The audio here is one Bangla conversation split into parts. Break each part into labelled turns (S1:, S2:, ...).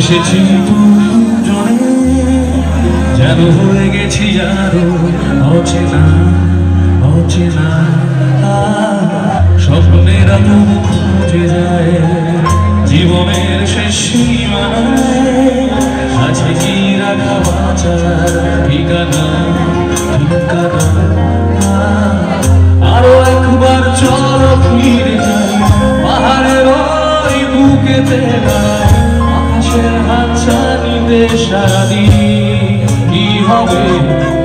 S1: এসেছি দুজনে, যেন হয়ে গেছি আরো অচেনা অচেনা। স্বপ্নেরা তো খুঁজে যায় জীবনের শেষ সীমানায়, আছে কি রাখা বাঁচার ঠিকানা ঠিকানা। আরো একবার চলো ফিরে যাই পাহাড়ের ওই বুকেতে দাঁড়াই, আকাশের হাত ছানিতে সারাদিন কি হবে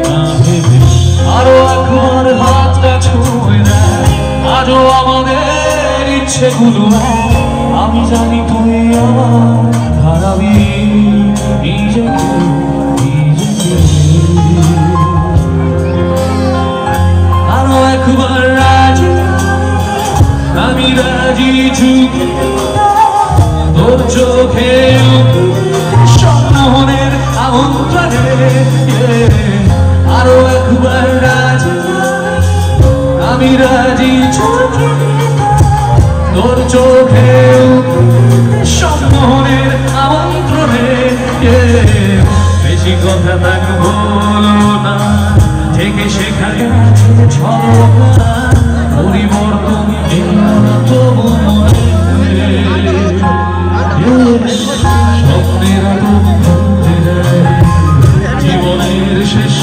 S1: না ভেবে। আরো একবার হাতটা ছুঁয়ে দেয় আজও আমাদের ইচ্ছেগুলো। আমি জানি তুই আমার হারাবি নিজেকে নিজেকে। আরো একবার রাজি আমি রাজি ঝুঁকে তোর চোখে স্বপ্নের আমন্ত্রণে। আরো একবার রাজি আমি রাজি ঝুঁকে তোর চোখে স্বপ্নের আমন্ত্রণে। বেশি কথা তাক বলো না, থেকে সেখানে পরিবর্তন তবু স্বপ্নের জীবনের শেষ